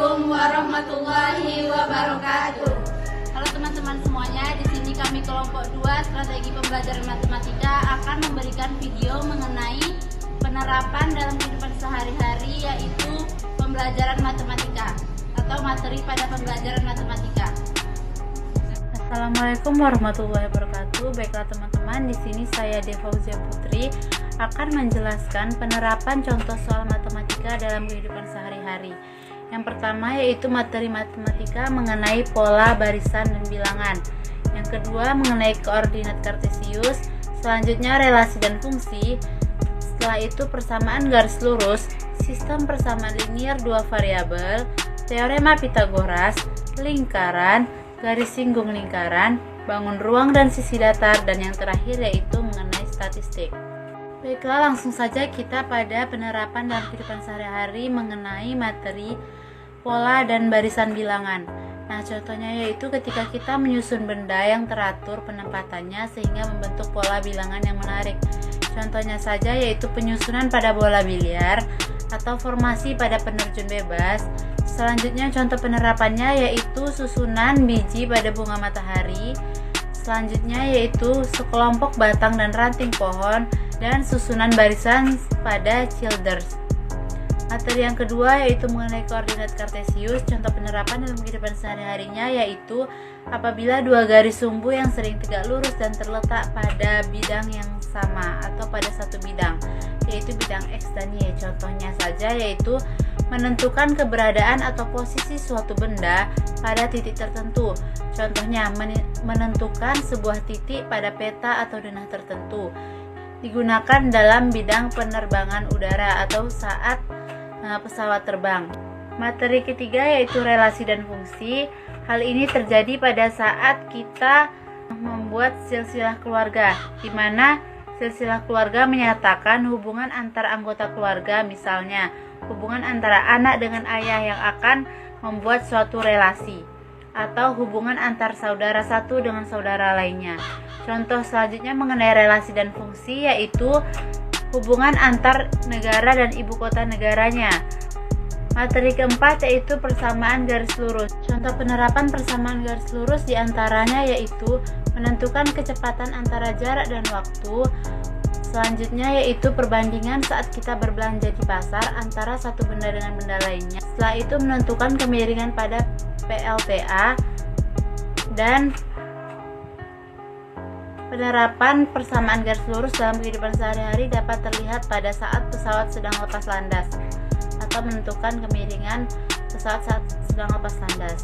Assalamualaikum warahmatullahi wabarakatuh. Halo teman-teman semuanya, di sini kami kelompok 2 strategi pembelajaran matematika akan memberikan video mengenai penerapan dalam kehidupan sehari-hari, yaitu pembelajaran matematika atau materi pada pembelajaran matematika. Assalamualaikum warahmatullahi wabarakatuh. Baiklah teman-teman, di sini saya Defauzia Putri akan menjelaskan penerapan contoh soal matematika dalam kehidupan sehari-hari. Yang pertama yaitu materi matematika mengenai pola, barisan, dan bilangan. Yang kedua mengenai koordinat kartesius. Selanjutnya relasi dan fungsi. Setelah itu persamaan garis lurus, sistem persamaan linier dua variabel, teorema Pitagoras, lingkaran, garis singgung lingkaran, bangun ruang dan sisi datar, dan yang terakhir yaitu mengenai statistik. Baiklah, langsung saja kita pada penerapan dalam kehidupan sehari-hari mengenai materi pola dan barisan bilangan. Nah, contohnya yaitu ketika kita menyusun benda yang teratur penempatannya sehingga membentuk pola bilangan yang menarik. Contohnya saja yaitu penyusunan pada bola biliar atau formasi pada penerjun bebas. Selanjutnya contoh penerapannya yaitu susunan biji pada bunga matahari. Selanjutnya yaitu sekelompok batang dan ranting pohon dan susunan barisan pada childers. Materi yang kedua yaitu mengenai koordinat kartesius. Contoh penerapan dalam kehidupan sehari-harinya yaitu apabila dua garis sumbu yang sering tegak lurus dan terletak pada bidang yang sama atau pada satu bidang, yaitu bidang X dan Y. Contohnya saja yaitu menentukan keberadaan atau posisi suatu benda pada titik tertentu. Contohnya menentukan sebuah titik pada peta atau denah tertentu. Digunakan dalam bidang penerbangan udara atau saat pesawat terbang. Materi ketiga yaitu relasi dan fungsi. Hal ini terjadi pada saat kita membuat silsilah keluarga, di mana silsilah keluarga menyatakan hubungan antar anggota keluarga, misalnya hubungan antara anak dengan ayah yang akan membuat suatu relasi, atau hubungan antar saudara satu dengan saudara lainnya. Contoh selanjutnya mengenai relasi dan fungsi yaitu hubungan antar negara dan ibu kota negaranya. Materi keempat yaitu persamaan garis lurus. Contoh penerapan persamaan garis lurus diantaranya yaitu menentukan kecepatan antara jarak dan waktu. Selanjutnya yaitu perbandingan saat kita berbelanja di pasar antara satu benda dengan benda lainnya. Setelah itu menentukan kemiringan pada PLTA. Dan penerapan persamaan garis lurus dalam kehidupan sehari-hari dapat terlihat pada saat pesawat sedang lepas landas atau menentukan kemiringan pesawat saat sedang lepas landas.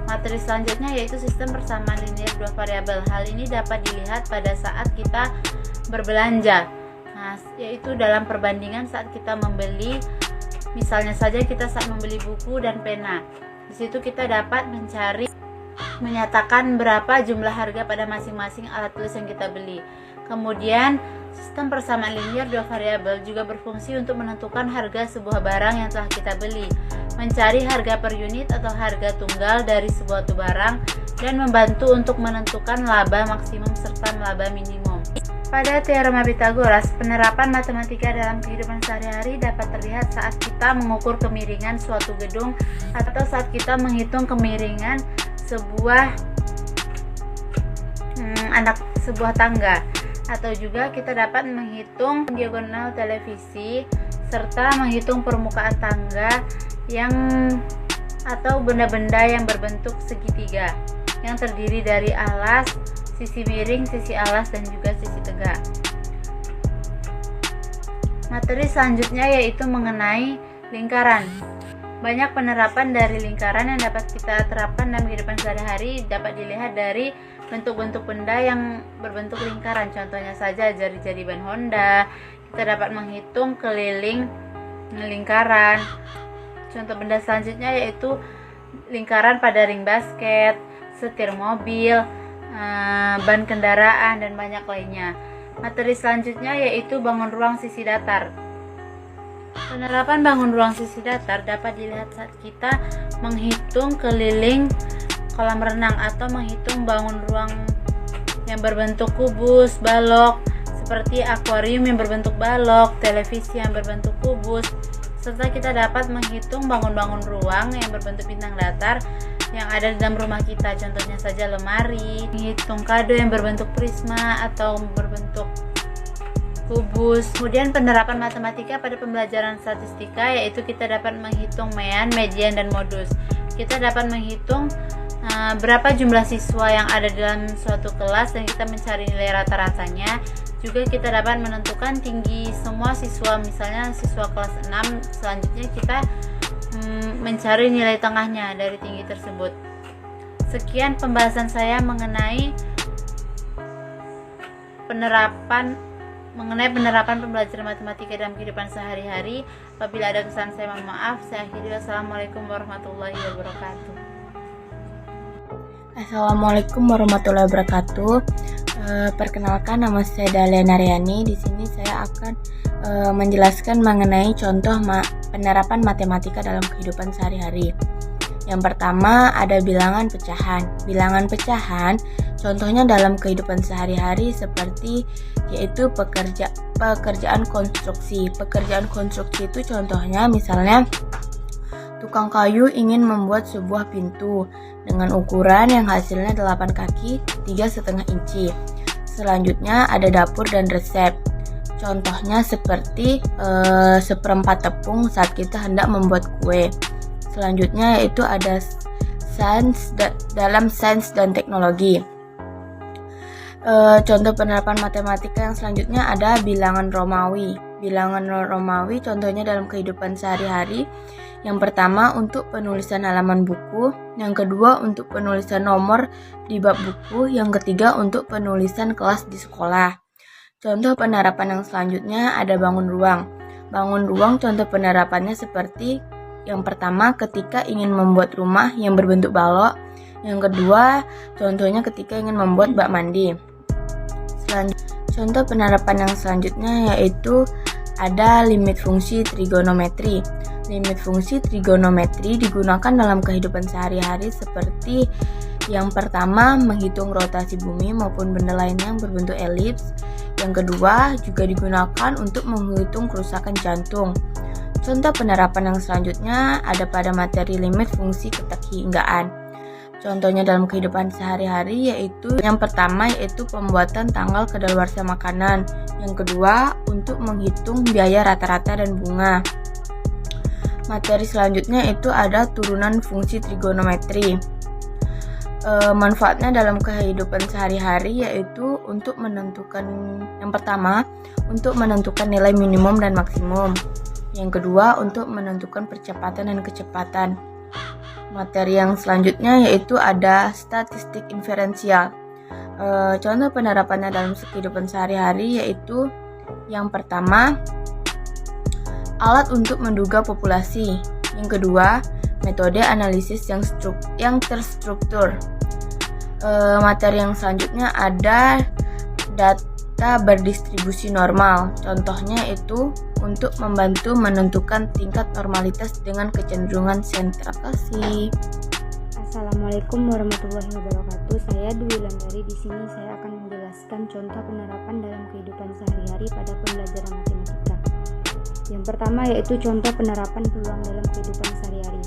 Materi selanjutnya yaitu sistem persamaan linier dua variabel. Hal ini dapat dilihat pada saat kita berbelanja. Nah, yaitu dalam perbandingan saat kita membeli, misalnya saja kita saat membeli buku dan pena. Di situ kita dapat menyatakan berapa jumlah harga pada masing-masing alat tulis yang kita beli. Kemudian sistem persamaan linier dua variabel juga berfungsi untuk menentukan harga sebuah barang yang telah kita beli, mencari harga per unit atau harga tunggal dari sebuah barang, dan membantu untuk menentukan laba maksimum serta laba minimum. Pada teorema Pitagoras, penerapan matematika dalam kehidupan sehari-hari dapat terlihat saat kita mengukur kemiringan suatu gedung atau saat kita menghitung kemiringan sebuah tangga, atau juga kita dapat menghitung diagonal televisi serta menghitung permukaan tangga atau benda-benda yang berbentuk segitiga yang terdiri dari alas, sisi miring, sisi alas, dan juga sisi tegak. Materi selanjutnya yaitu mengenai lingkaran. Banyak penerapan dari lingkaran yang dapat kita terapkan dalam kehidupan sehari-hari dapat dilihat dari bentuk-bentuk benda yang berbentuk lingkaran. Contohnya saja jari-jari ban Honda. Kita dapat menghitung keliling lingkaran. Contoh benda selanjutnya yaitu lingkaran pada ring basket, setir mobil, ban kendaraan, dan banyak lainnya. Materi selanjutnya yaitu bangun ruang sisi datar. Penerapan bangun ruang sisi datar dapat dilihat saat kita menghitung keliling kolam renang atau menghitung bangun ruang yang berbentuk kubus, balok, seperti akuarium yang berbentuk balok, televisi yang berbentuk kubus. serta kita dapat menghitung bangun-bangun ruang yang berbentuk bintang datar yang ada di dalam rumah kita, contohnya saja lemari, menghitung kado yang berbentuk prisma atau berbentuk kubus. Kemudian penerapan matematika pada pembelajaran statistika, yaitu kita dapat menghitung mean, median, dan modus. Kita dapat menghitung berapa jumlah siswa yang ada dalam suatu kelas dan kita mencari nilai rata-ratanya. Juga kita dapat menentukan tinggi semua siswa, misalnya siswa kelas 6, selanjutnya kita mencari nilai tengahnya dari tinggi tersebut. Sekian pembahasan saya mengenai penerapan pembelajaran matematika dalam kehidupan sehari-hari. Apabila ada kesalahan saya mohon maaf. Saya akhiri. Wassalamualaikum warahmatullahi wabarakatuh. Assalamualaikum warahmatullahi wabarakatuh. Perkenalkan, nama saya Dalia Naryani. Di sini saya akan menjelaskan mengenai contoh penerapan matematika dalam kehidupan sehari-hari. Yang pertama ada bilangan pecahan. Bilangan pecahan contohnya dalam kehidupan sehari-hari seperti yaitu pekerjaan konstruksi. Pekerjaan konstruksi itu contohnya misalnya tukang kayu ingin membuat sebuah pintu dengan ukuran yang hasilnya 8 kaki 3,5 inci. Selanjutnya ada dapur dan resep. Contohnya seperti seperempat tepung saat kita hendak membuat kue. Selanjutnya yaitu ada dalam sains dan teknologi. Contoh penerapan matematika yang selanjutnya ada bilangan Romawi. Bilangan Romawi contohnya dalam kehidupan sehari-hari. Yang pertama untuk penulisan halaman buku, yang kedua untuk penulisan nomor di bab buku, yang ketiga untuk penulisan kelas di sekolah. Contoh penerapan yang selanjutnya ada bangun ruang. Bangun ruang contoh penerapannya seperti yang pertama ketika ingin membuat rumah yang berbentuk balok. Yang kedua contohnya ketika ingin membuat bak mandi. Contoh penerapan yang selanjutnya yaitu ada limit fungsi trigonometri. Limit fungsi trigonometri digunakan dalam kehidupan sehari-hari seperti yang pertama menghitung rotasi bumi maupun benda lainnya yang berbentuk elips. Yang kedua juga digunakan untuk menghitung kerusakan jantung. Contoh penerapan yang selanjutnya ada pada materi limit fungsi keterhinggaan. Contohnya dalam kehidupan sehari-hari yaitu yang pertama yaitu pembuatan tanggal kadaluarsa makanan. Yang kedua untuk menghitung biaya rata-rata dan bunga. Materi selanjutnya itu ada turunan fungsi trigonometri. Manfaatnya dalam kehidupan sehari-hari yaitu untuk menentukan yang pertama untuk menentukan nilai minimum dan maksimum. Yang kedua untuk menentukan percepatan dan kecepatan. Materi yang selanjutnya yaitu ada statistik inferensial. Contoh penerapannya dalam kehidupan sehari-hari yaitu yang pertama alat untuk menduga populasi. Yang kedua metode analisis yang terstruktur. Materi yang selanjutnya ada data berdistribusi normal. Contohnya itu untuk membantu menentukan tingkat normalitas dengan kecenderungan sentral. Terima kasih. Assalamualaikum warahmatullahi wabarakatuh. Saya Dwi Landari. Di sini saya akan menjelaskan contoh penerapan dalam kehidupan sehari-hari pada pembelajaran matematika. Yang pertama yaitu contoh penerapan peluang dalam kehidupan sehari-hari.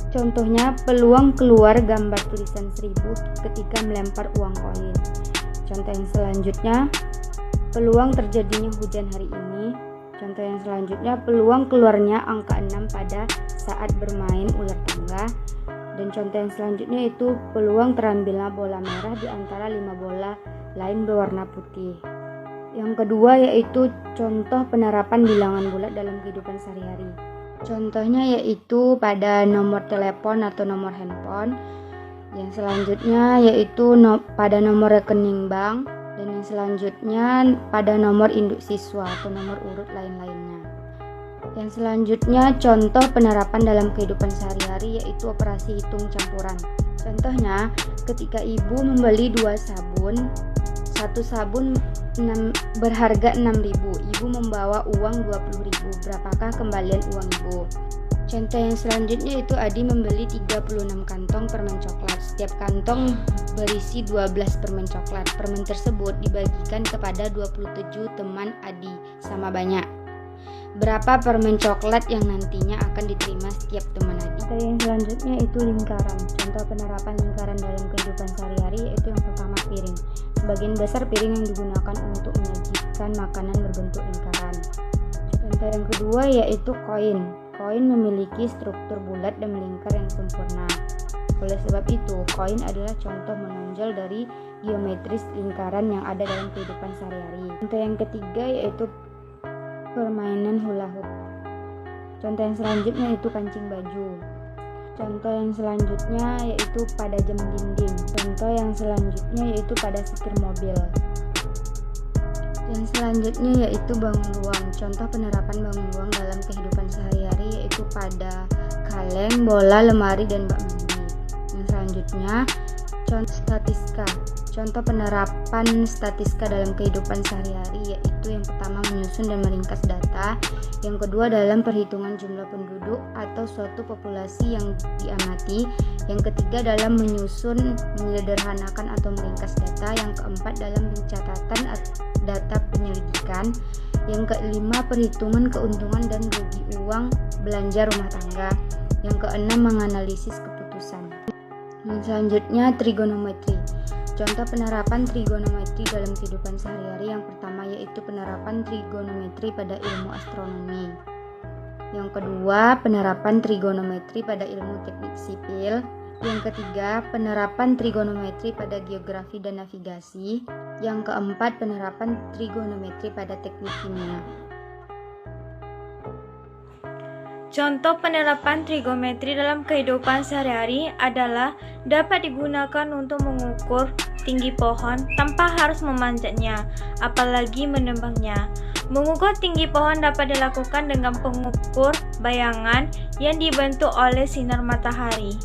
Contohnya peluang keluar gambar tulisan 1000 ketika melempar uang koin. Contoh yang selanjutnya peluang terjadinya hujan hari ini. Contoh yang selanjutnya peluang keluarnya angka 6 pada saat bermain ular tangga. Dan contoh yang selanjutnya itu peluang terambilnya bola merah di antara 5 bola lain berwarna putih. Yang kedua yaitu contoh penerapan bilangan bulat dalam kehidupan sehari-hari. Contohnya yaitu pada nomor telepon atau nomor handphone. Yang selanjutnya yaitu pada nomor rekening bank. Dan yang selanjutnya pada nomor induk siswa atau nomor urut lain-lainnya. Yang selanjutnya contoh penerapan dalam kehidupan sehari-hari yaitu operasi hitung campuran. Contohnya ketika ibu membeli 2 sabun, satu sabun berharga 6.000, ibu membawa uang 20.000, berapakah kembalian uang ibu? Contoh yang selanjutnya itu Adi membeli 36 kantong permen coklat. Setiap kantong berisi 12 permen coklat. Permen tersebut dibagikan kepada 27 teman Adi sama banyak. berapa permen coklat yang nantinya akan diterima setiap teman adik. Materi yang selanjutnya itu lingkaran. Contoh penerapan lingkaran dalam kehidupan sehari-hari yaitu yang pertama piring. Sebagian besar piring yang digunakan untuk menyajikan makanan berbentuk lingkaran. Contoh yang kedua yaitu koin. Koin memiliki struktur bulat dan melingkar yang sempurna. Oleh sebab itu, koin adalah contoh menonjol dari geometris lingkaran yang ada dalam kehidupan sehari-hari. Contoh yang ketiga yaitu permainan hula hoop. Contoh yang selanjutnya itu kancing baju. Contoh yang selanjutnya yaitu pada jam dinding. Contoh yang selanjutnya yaitu pada setir mobil. Yang selanjutnya yaitu bangun ruang. Contoh penerapan bangun ruang dalam kehidupan sehari-hari yaitu pada kaleng, bola, lemari, dan bak mandi. Yang selanjutnya contoh statiska. Contoh penerapan statistika dalam kehidupan sehari-hari yaitu yang pertama menyusun dan meringkas data, yang kedua dalam perhitungan jumlah penduduk atau suatu populasi yang diamati, yang ketiga dalam menyusun, menyederhanakan atau meringkas data, yang keempat dalam pencatatan data penyelidikan, yang kelima perhitungan keuntungan dan rugi uang belanja rumah tangga, yang keenam menganalisis keputusan. Yang selanjutnya trigonometri. Contoh penerapan trigonometri dalam kehidupan sehari-hari yang pertama yaitu penerapan trigonometri pada ilmu astronomi. Yang kedua, penerapan trigonometri pada ilmu teknik sipil. Yang ketiga, penerapan trigonometri pada geografi dan navigasi. Yang keempat, penerapan trigonometri pada teknik kimia. Contoh penerapan trigonometri dalam kehidupan sehari-hari adalah dapat digunakan untuk mengukur tinggi pohon tanpa harus memanjatnya, apalagi menebangnya. Mengukur tinggi pohon dapat dilakukan dengan pengukur bayangan yang dibentuk oleh sinar matahari.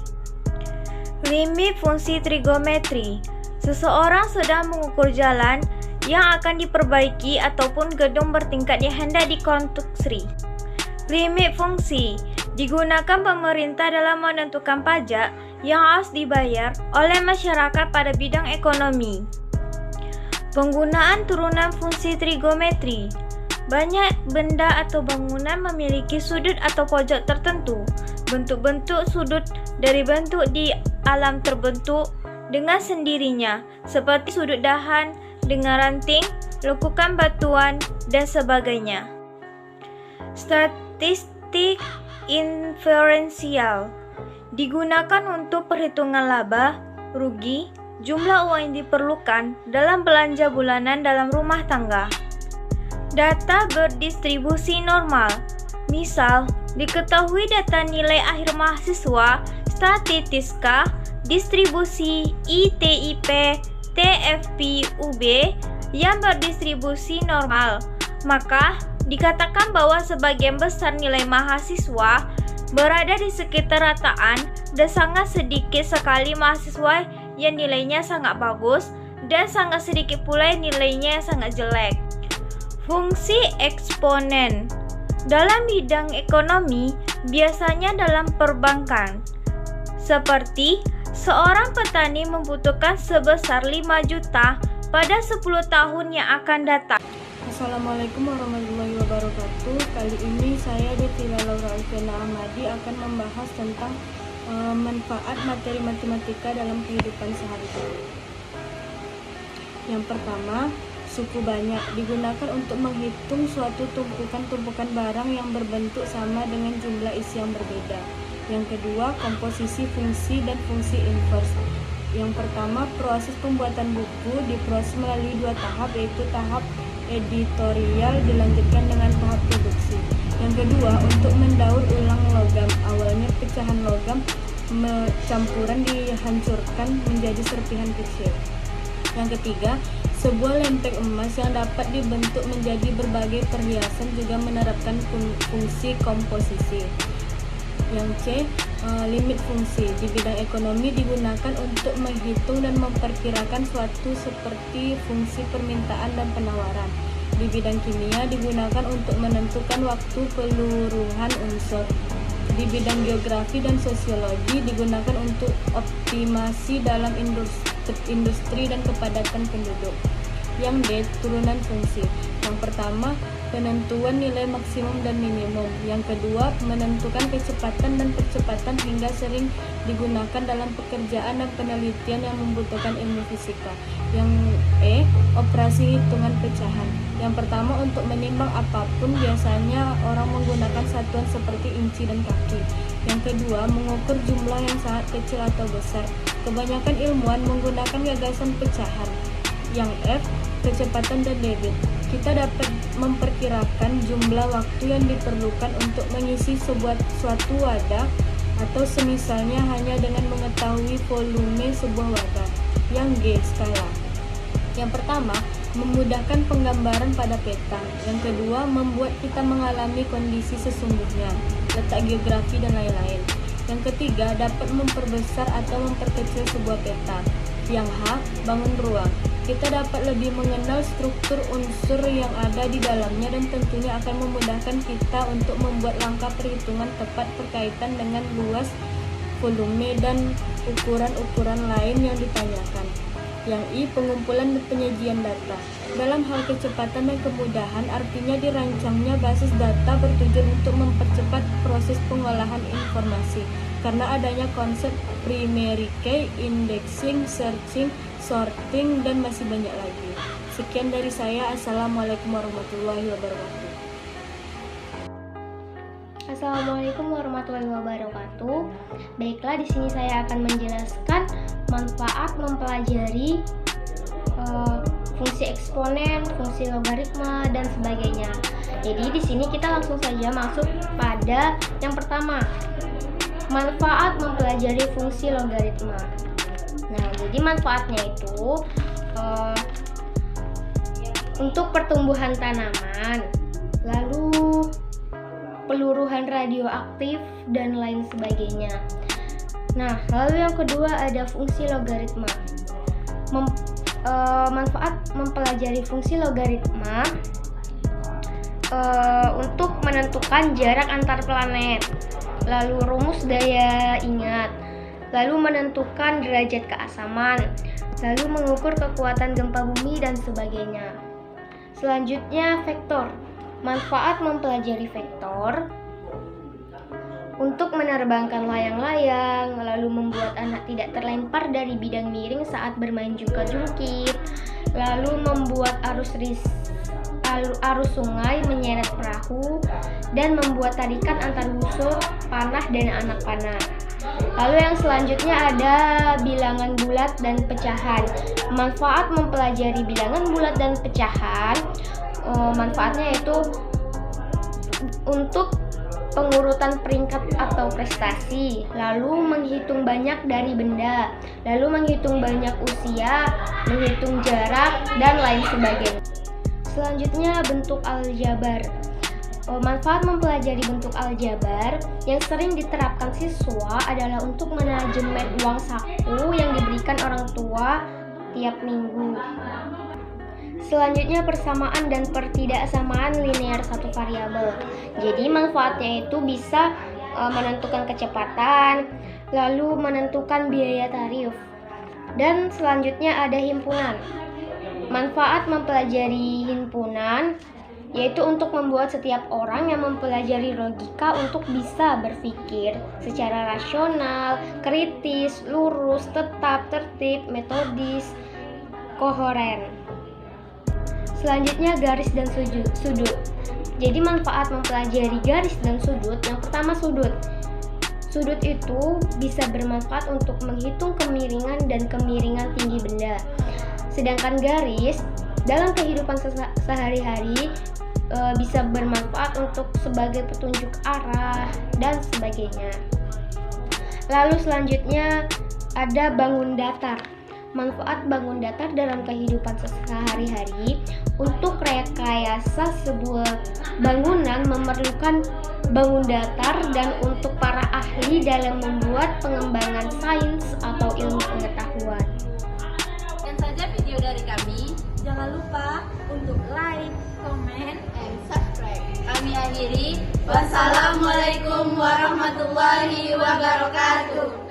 Limit fungsi trigonometri. Seseorang sedang mengukur jalan yang akan diperbaiki ataupun gedung bertingkat yang hendak dikonstruksi. Limit fungsi digunakan pemerintah dalam menentukan pajak yang harus dibayar oleh masyarakat pada bidang ekonomi. Penggunaan turunan fungsi trigonometri. Banyak benda atau bangunan memiliki sudut atau pojok tertentu. Bentuk-bentuk sudut dari bentuk di alam terbentuk dengan sendirinya, seperti sudut dahan dengan ranting, lekukan batuan, dan sebagainya. Statistik inferensial digunakan untuk perhitungan laba, rugi, jumlah uang yang diperlukan dalam belanja bulanan dalam rumah tangga. Data berdistribusi normal. Misal, diketahui data nilai akhir mahasiswa statistika distribusi ITIP TFP UB yang berdistribusi normal, maka dikatakan bahwa sebagian besar nilai mahasiswa berada di sekitar rataan dan sangat sedikit sekali mahasiswa yang nilainya sangat bagus dan sangat sedikit pula yang nilainya sangat jelek. Fungsi eksponen dalam bidang ekonomi biasanya dalam perbankan, seperti seorang petani membutuhkan sebesar 5 juta pada 10 tahun yang akan datang. Assalamualaikum warahmatullahi wabarakatuh. Kali ini saya Detila Laura Alfiana Ahmadi akan membahas tentang manfaat materi matematika dalam kehidupan sehari-hari. Yang pertama, suku banyak digunakan untuk menghitung suatu tumpukan-tumpukan barang yang berbentuk sama dengan jumlah isi yang berbeda. Yang kedua, komposisi fungsi dan fungsi inverse. Yang pertama, proses pembuatan buku diproses melalui 2 tahap, yaitu tahap editorial dilanjutkan dengan tahap produksi. Yang kedua, untuk mendaur ulang logam, awalnya pecahan logam campuran dihancurkan menjadi serpihan kecil. Yang ketiga, sebuah lempeng emas yang dapat dibentuk menjadi berbagai perhiasan juga menerapkan fungsi komposisi. Yang C, limit fungsi. Di bidang ekonomi digunakan untuk menghitung dan memperkirakan suatu seperti fungsi permintaan dan penawaran. Di bidang kimia digunakan untuk menentukan waktu peluruhan unsur. Di bidang geografi dan sosiologi digunakan untuk optimasi dalam industri dan kepadatan penduduk. Yang D, turunan fungsi. Yang pertama, penentuan nilai maksimum dan minimum. Yang kedua, menentukan kecepatan dan percepatan hingga sering digunakan dalam pekerjaan dan penelitian yang membutuhkan ilmu fisika. Yang E, operasi hitungan pecahan. Yang pertama, untuk menimbang apapun biasanya orang menggunakan satuan seperti inci dan kaki. Yang kedua, mengukur jumlah yang sangat kecil atau besar. Kebanyakan ilmuwan menggunakan gagasan pecahan. Yang F, kecepatan dan debit. Kita dapat memperkirakan jumlah waktu yang diperlukan untuk mengisi suatu wadah atau semisalnya hanya dengan mengetahui volume sebuah wadah. Yang G, skala. Yang pertama, memudahkan penggambaran pada peta. Yang kedua, membuat kita mengalami kondisi sesungguhnya, letak geografi dan lain-lain. Yang ketiga, dapat memperbesar atau memperkecil sebuah peta. Yang H, bangun ruang. Kita dapat lebih mengenal struktur unsur yang ada di dalamnya dan tentunya akan memudahkan kita untuk membuat langkah perhitungan tepat berkaitan dengan luas, volume, dan ukuran-ukuran lain yang ditanyakan. Yang I, pengumpulan dan penyajian data. Dalam hal kecepatan dan kemudahan, artinya dirancangnya basis data bertujuan untuk mempercepat proses pengolahan informasi. Karena adanya konsep primary key, indexing, searching, sorting, dan masih banyak lagi. Sekian dari saya. Assalamualaikum warahmatullahi wabarakatuh. Assalamualaikum warahmatullahi wabarakatuh. Baiklah, di sini saya akan menjelaskan manfaat mempelajari fungsi eksponen, fungsi logaritma, dan sebagainya. Jadi di sini kita langsung saja masuk pada yang pertama, manfaat mempelajari fungsi logaritma. Nah, jadi manfaatnya itu untuk pertumbuhan tanaman, lalu peluruhan radioaktif, dan lain sebagainya. Nah, lalu yang kedua ada fungsi logaritma. Manfaat mempelajari fungsi logaritma untuk menentukan jarak antar planet, lalu rumus daya ingat, lalu menentukan derajat keasaman, lalu mengukur kekuatan gempa bumi, dan sebagainya. Selanjutnya, vektor. Manfaat mempelajari vektor untuk menerbangkan layang-layang, lalu membuat anak tidak terlempar dari bidang miring saat bermain jungkir-jungkir, lalu membuat arus sungai menyeret perahu, dan membuat tarikan antar busur, panah, dan anak panah. Lalu yang selanjutnya ada bilangan bulat dan pecahan. Manfaat mempelajari bilangan bulat dan pecahan, manfaatnya yaitu untuk pengurutan peringkat atau prestasi, lalu menghitung banyak dari benda, lalu menghitung banyak usia, menghitung jarak, dan lain sebagainya. Selanjutnya, bentuk aljabar. Manfaat mempelajari bentuk aljabar yang sering diterapkan siswa adalah untuk manajemen uang saku yang diberikan orang tua tiap minggu. Selanjutnya, persamaan dan pertidaksamaan linear satu variabel. Jadi manfaatnya itu bisa menentukan kecepatan, lalu menentukan biaya tarif. Dan selanjutnya ada himpunan. Manfaat mempelajari himpunan yaitu untuk membuat setiap orang yang mempelajari logika untuk bisa berpikir secara rasional, kritis, lurus, tetap, tertib, metodis, koheren. Selanjutnya, garis dan sudut. Jadi manfaat mempelajari garis dan sudut. Yang pertama, sudut. Sudut itu bisa bermanfaat untuk menghitung kemiringan dan kemiringan tinggi benda. Sedangkan garis dalam kehidupan sehari-hari bisa bermanfaat untuk sebagai petunjuk arah dan sebagainya. Lalu selanjutnya ada bangun datar. Manfaat bangun datar dalam kehidupan sehari-hari. Untuk rekayasa sebuah bangunan memerlukan bangun datar, dan untuk para ahli dalam membuat pengembangan sains atau ilmu pengetahuan. Sekian saja video dari kami. Jangan lupa untuk like, comment, and subscribe. Kami akhiri. Wassalamualaikum warahmatullahi wabarakatuh.